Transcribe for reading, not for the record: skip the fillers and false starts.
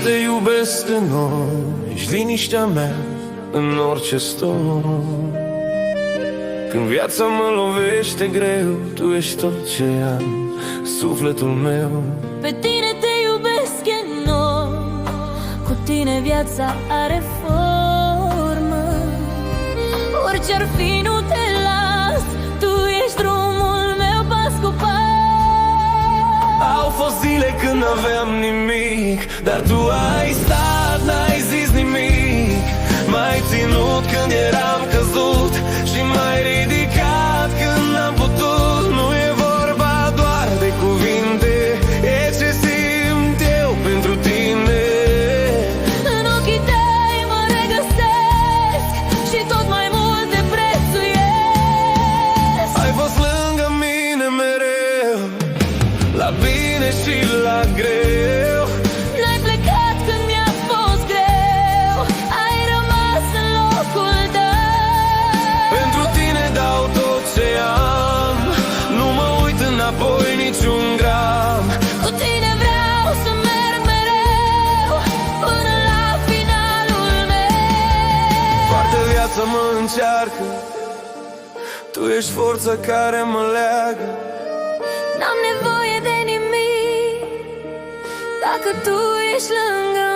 te iubesc în noi, ești liniștea mea în orice storm. Când viața mă lovește greu, tu ești tot ce am, sufletul meu. Pe tine te iubesc enorm, cu tine viața are formă. Orice-ar fi, nu te las, tu ești drumul meu pas cu pas. Au fost zile când n-aveam nimic, dar tu ai stat, n-ai zis nimic. M-ai ținut când eram căzut și m-ai ridicat când n-am putut. Nu e vorba doar de cuvinte, e ce simt eu pentru tine. În ochii tăi mă regăsesc și tot mai mult te prețuiesc. Ai fost lângă mine mereu, la bine și la greu. N-ai plecat când mi-a fost greu, ai rămas în locul tău. Pentru tine dau tot ce am, nu mă uit înapoi niciun gram. Cu tine vreau să merg mereu, până la finalul meu. Toată viața mă încearcă, tu ești forța care mă leagă. N-am nevoie de nimic dacă tu ești lângă